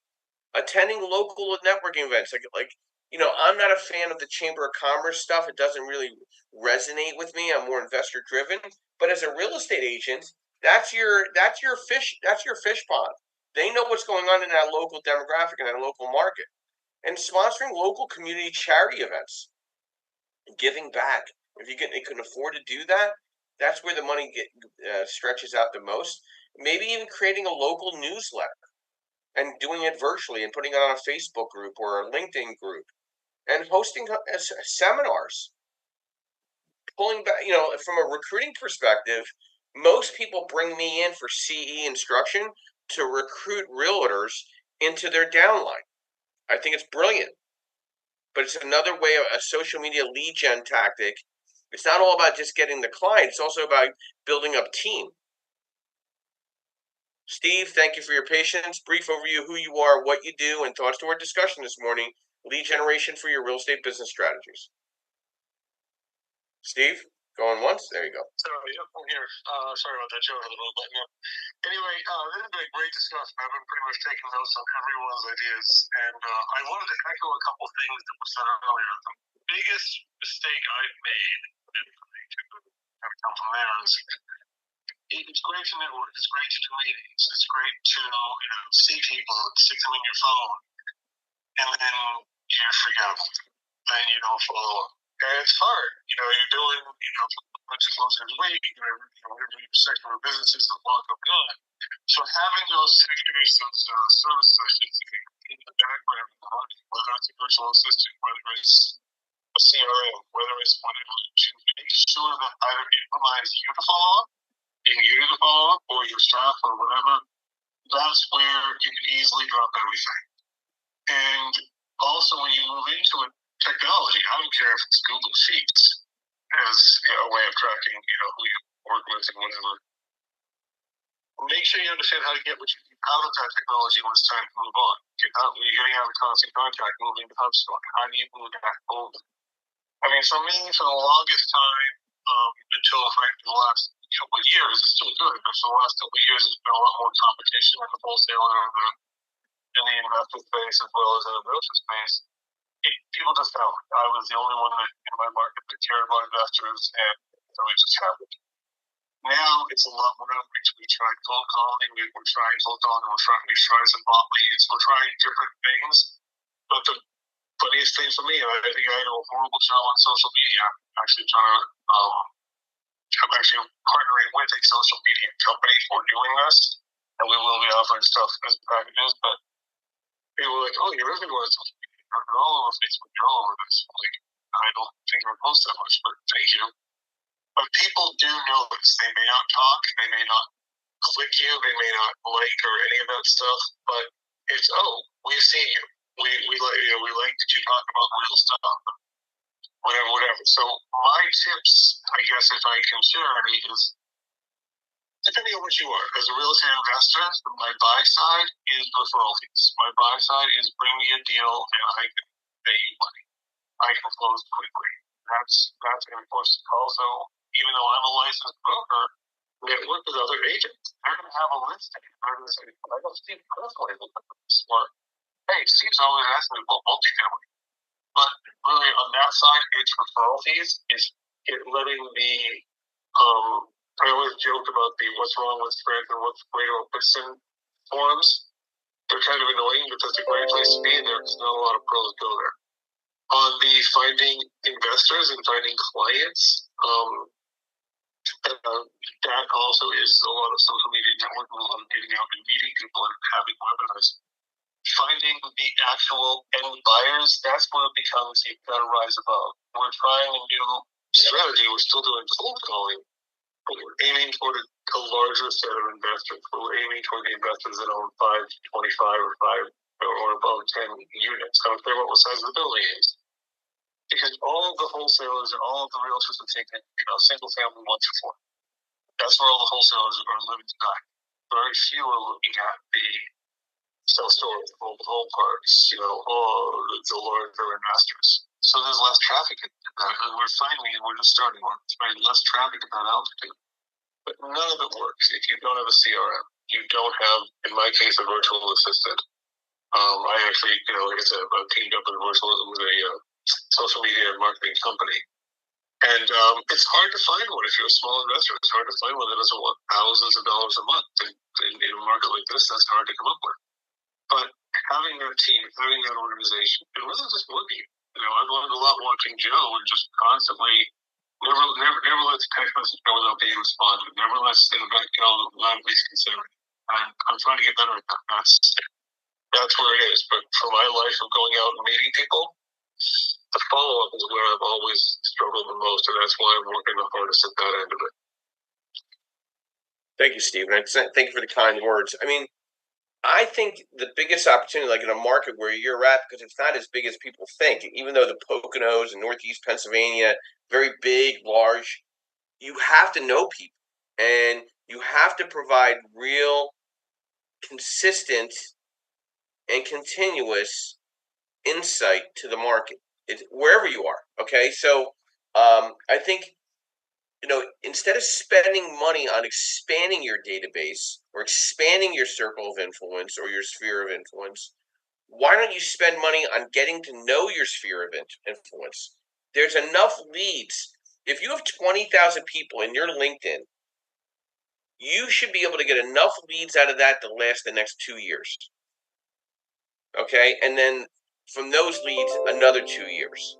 Attending local networking events, I'm not a fan of the Chamber of Commerce stuff. It doesn't really resonate with me. I'm more investor driven. But as a real estate agent, that's your fish pond. They know what's going on in that local demographic and that local market. And sponsoring local community charity events, giving back. If they can afford to do that, that's where the money stretches out the most. Maybe even creating a local newsletter and doing it virtually and putting it on a Facebook group or a LinkedIn group and hosting seminars. Pulling back, from a recruiting perspective, most people bring me in for CE instruction to recruit realtors into their downline. I think it's brilliant, but it's another way of a social media lead gen tactic. It's not all about just getting the client. It's also about building up team. Steve, thank you for your patience. Brief overview of who you are, what you do, and thoughts to our discussion this morning. Lead generation for your real estate business strategies. Steve, going once. There you go. Sorry, I'm here. Sorry about that, Joe. A little bit. Anyway, this has been a great discussion. I've been pretty much taking notes on everyone's ideas, and I wanted to echo a couple things that were said earlier. The biggest mistake I've made, and I have come from there, is it's great to network. It's great to do meetings. It's great to see people, stick them in your phone, and then you forget them. Then you don't follow up. And it's hard. You're doing, a bunch of closing every week, every sector of businesses, the lot going on. So having those sectors, those service sessions in the background, whether it's a virtual assistant, whether it's a CRM, whether it's whatever, to make sure that either it reminds you to follow up, and you to follow up, or your staff, or whatever, that's where you can easily drop everything. And also, when you move into it, technology, I don't care if it's Google Sheets as a way of tracking, who you work with and whatever. Make sure you understand how to get what you need out of that technology when it's time to move on. You're getting out of constant contact, moving to HubSpot. How do you move that over? I mean, for me, for the longest time, until frankly the last couple of years, it's still good, but for the last couple of years, there's been a lot more competition in the wholesaler and in the investor space as well as in the realtor space. People just felt I was the only one in my market that cared about investors, and so it just happened. Now it's a lot more outreach. We tried cold calling, we're trying cold calling, we try some bot leads, we're trying different things. But the funniest thing for me, I think I had a horrible job on social media. I'm actually partnering with a social media company for doing this, and we will be offering stuff as packages. But people were like, "Oh, you're everywhere on social media. You're all over Facebook. You're all over this." Like, I don't think I post that much, but thank you. But people do notice. They may not talk, they may not click you, they may not like or any of that stuff, but it's, oh, we've seen you. We like that you talk about real stuff, whatever. So my tips, I guess, if I can share any, is depending on what you are. As a real estate investor, my buy side is referral fees. My buy side is bring me a deal and I can pay you money. I can close quickly. That's and of course also, even though I'm a licensed broker, network with other agents. They're going to have a listing. They're going to say, I don't see personally look at this. Or, hey, Steve's always asking me about multifamily. But really, on that side, it's referral fees. It's letting the, I always joke about the what's wrong with spreads and what's great about Piston forums. They're kind of annoying, but that's a great place to be there because not a lot of pros go there. On the finding investors and finding clients, that also is a lot of social media networking, a lot of getting out and meeting people and having webinars. Finding the actual end buyers, that's where it becomes you've got to rise above. We're trying a new strategy. We're still doing cold calling, but we're aiming toward a larger set of investors. We're aiming toward the investors that own 5, 25, or above 10 units. I don't care what size the building is. Because all of the wholesalers and all of the realtors are taking, single family 1 to 4. That's where all the wholesalers are living tonight. Very few are looking at the self-storage, mobile home parks, the larger investors. So there's less traffic in that. And we're just starting. We're finding less traffic at that altitude. But none of it works if you don't have a CRM. You don't have, in my case, a virtual assistant. I actually, like I said, I teamed up with a social media marketing company. And it's hard to find one if you're a small investor. It's hard to find one that doesn't want thousands of dollars a month. And in a market like this, that's hard to come up with. But having that team, having that organization, it really just working. I've learned a lot watching Joe and just constantly never lets text message go without being responded. Never lets in the back go without at least considering. And I'm trying to get better at that. That's where it is. But for my life of going out and meeting people, the follow-up is where I've always struggled the most, and that's why I'm working the hardest at that end of it. Thank you, Steve. And thank you for the kind words. I mean, I think the biggest opportunity, like in a market where you're at, because it's not as big as people think, even though the Poconos and Northeast Pennsylvania, very big, large, you have to know people. And you have to provide real, consistent, and continuous insight to the market. Wherever you are, okay? So I think, instead of spending money on expanding your database or expanding your circle of influence or your sphere of influence, why don't you spend money on getting to know your sphere of influence? There's enough leads. If you have 20,000 people in your LinkedIn, you should be able to get enough leads out of that to last the next 2 years. Okay? And then from those leads, another 2 years.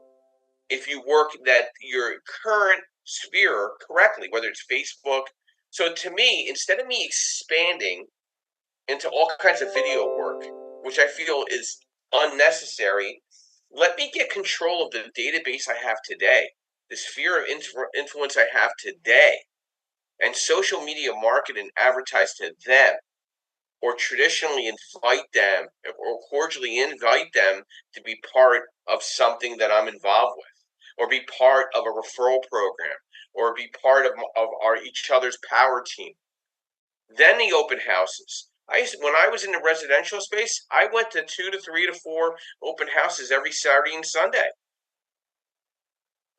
if you work that your current sphere correctly, whether it's Facebook. So to me, instead of me expanding into all kinds of video work, which I feel is unnecessary, let me get control of the database I have today, the sphere of influence I have today, and social media market and advertise to them, or traditionally invite them or cordially invite them to be part of something that I'm involved with, or be part of a referral program, or be part of our each other's power team. Then the open houses. When I was in the residential space, I went to 2 to 3 to 4 open houses every Saturday and Sunday,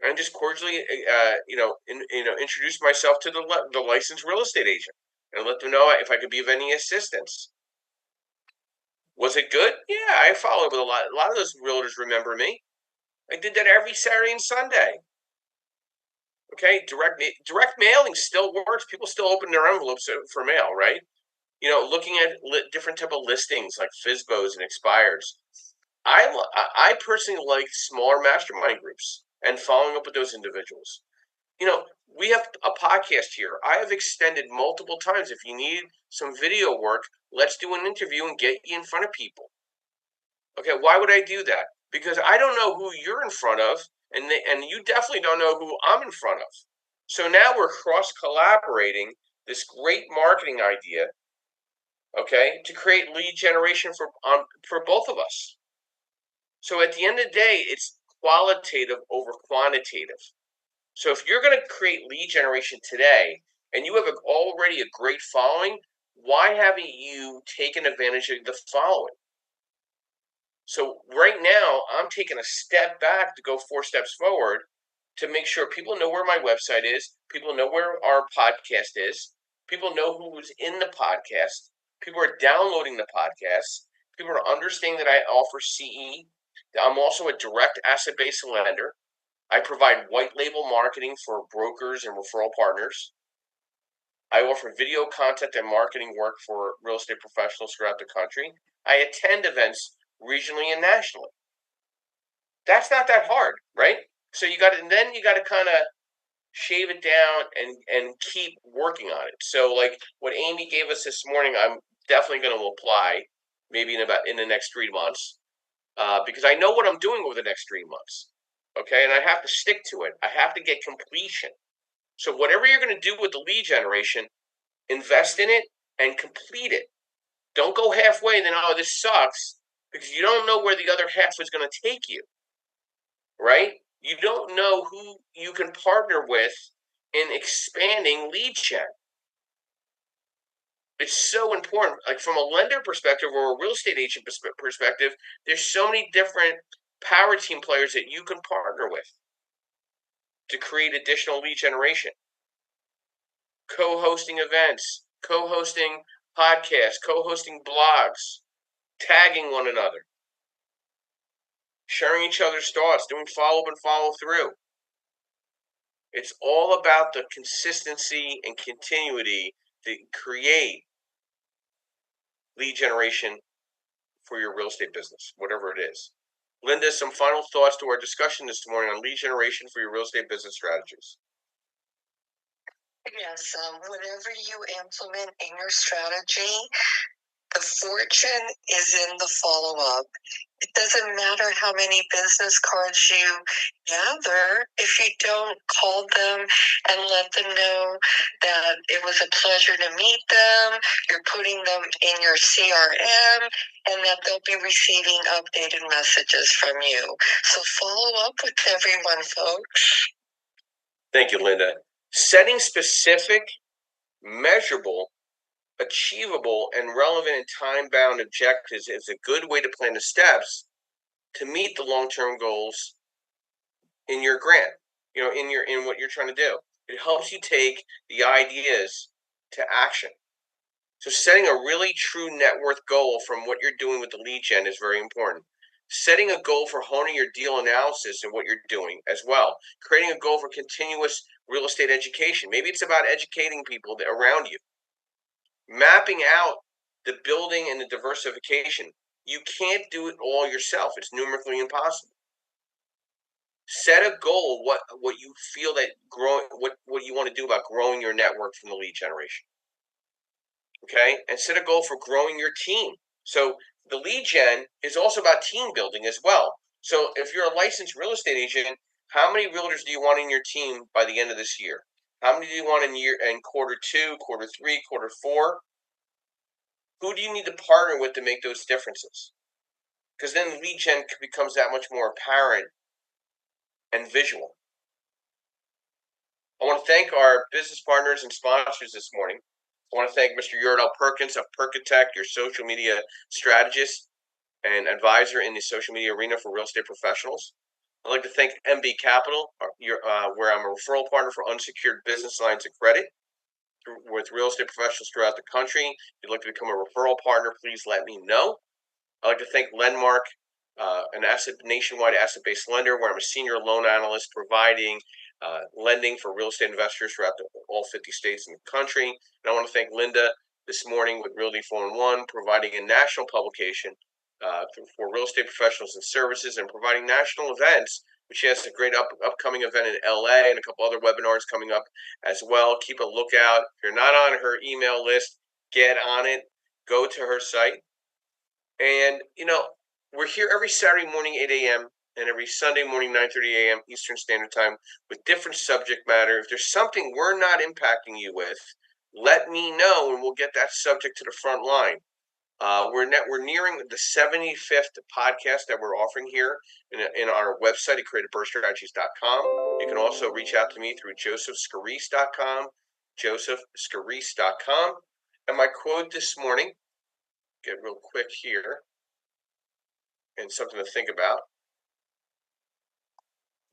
and just cordially, introduce myself to the licensed real estate agent and let them know if I could be of any assistance. Was it good? Yeah, I followed with a lot. A lot of those realtors remember me. I did that every Saturday and Sunday. Okay, direct mailing still works. People still open their envelopes for mail, right? Looking at different type of listings like FSBOs and expires. I personally like smaller mastermind groups and following up with those individuals. We have a podcast here. I have extended multiple times. If you need some video work, let's do an interview and get you in front of people. Okay, why would I do that? Because I don't know who you're in front of, and you definitely don't know who I'm in front of. So now we're cross collaborating this great marketing idea, okay, to create lead generation for both of us. So at the end of the day, it's qualitative over quantitative. So if you're going to create lead generation today and you have already a great following, why haven't you taken advantage of the following? So right now, I'm taking a step back to go 4 steps forward to make sure people know where my website is, people know where our podcast is, people know who's in the podcast, people are downloading the podcast, people are understanding that I offer CE. I'm also a direct asset-based lender. I provide white label marketing for brokers and referral partners. I offer video content and marketing work for real estate professionals throughout the country. I attend events regionally and nationally. That's not that hard, right? So you got to kind of shave it down and keep working on it. So like what Amy gave us this morning, I'm definitely going to apply maybe in the next 3 months, because I know what I'm doing over the next 3 months. Okay, and I have to stick to it. I have to get completion. So whatever you're going to do with the lead generation, invest in it and complete it. Don't go halfway and then, oh, this sucks, because you don't know where the other half is going to take you, right? You don't know who you can partner with in expanding lead gen. It's so important. Like from a lender perspective or a real estate agent perspective, there's so many different power team players that you can partner with to create additional lead generation. Co-hosting events, co-hosting podcasts, co-hosting blogs, tagging one another, sharing each other's thoughts, doing follow-up and follow-through. It's all about the consistency and continuity to create lead generation for your real estate business, whatever it is. Linda, some final thoughts to our discussion this morning on lead generation for your real estate business strategies. Yes, whatever you implement in your strategy, the fortune is in the follow-up. It doesn't matter how many business cards you gather if you don't call them and let them know that it was a pleasure to meet them, you're putting them in your CRM, and that they'll be receiving updated messages from you. So follow up with everyone, folks. Thank you, Linda. Setting specific, measurable, achievable, and relevant and time-bound objectives is a good way to plan the steps to meet the long-term goals in your grant, in what you're trying to do. It helps you take the ideas to action. So setting a really true net worth goal from what you're doing with the lead gen is very important. Setting a goal for honing your deal analysis and what you're doing as well. Creating a goal for continuous real estate education. Maybe it's about educating people around you. Mapping out the building and the diversification. You can't do it all yourself. It's numerically impossible. Set a goal. What you feel that growing, what you want to do about growing your network from the lead generation. Okay, and set a goal for growing your team. So the lead gen is also about team building as well. So if you're a licensed real estate agent, how many realtors do you want in your team by the end of this year? How many do you want in quarter 2, quarter 3, quarter 4? Who do you need to partner with to make those differences? Because then lead gen becomes that much more apparent and visual. I want to thank our business partners and sponsors this morning. I want to thank Mr. Yordell Perkins of Perkatech, your social media strategist and advisor in the social media arena for real estate professionals. I'd like to thank MB Capital, where I'm a referral partner for unsecured business lines of credit with real estate professionals throughout the country. If you'd like to become a referral partner, please let me know. I'd like to thank Lendmark, an nationwide asset-based lender, where I'm a senior loan analyst providing lending for real estate investors throughout all 50 states in the country. And I want to thank Linda this morning with Realty 4-in-1, providing a national publication for real estate professionals and services, and providing national events. She has a great upcoming event in LA and a couple other webinars coming up as well. Keep a lookout. If you're not on her email list, get on it. Go to her site. And, we're here every Saturday morning, 8 a.m., and every Sunday morning, 9:30 a.m. Eastern Standard Time with different subject matter. If there's something we're not impacting you with, let me know, and we'll get that subject to the front line. We're nearing the 75th podcast that we're offering here in our website at creativeburststrategies.com. You can also reach out to me through josephscarice.com, josephscarice.com. And my quote this morning, get real quick here, and something to think about.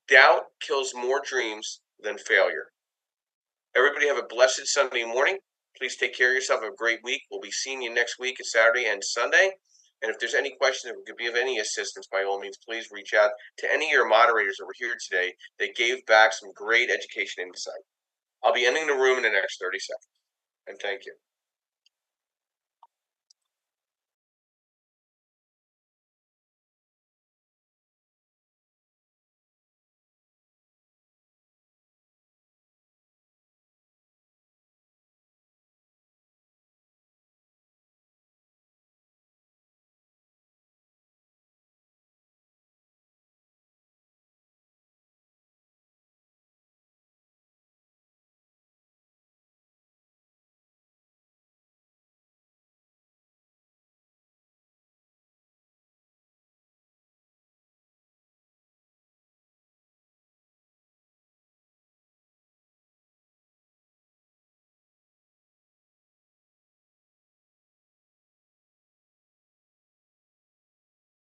Doubt kills more dreams than failure. Everybody have a blessed Sunday morning. Please take care of yourself. Have a great week. We'll be seeing you next week, Saturday and Sunday. And if there's any questions that could be of any assistance, by all means, please reach out to any of your moderators that were here today. They gave back some great education insight. I'll be ending the room in the next 30 seconds. And thank you.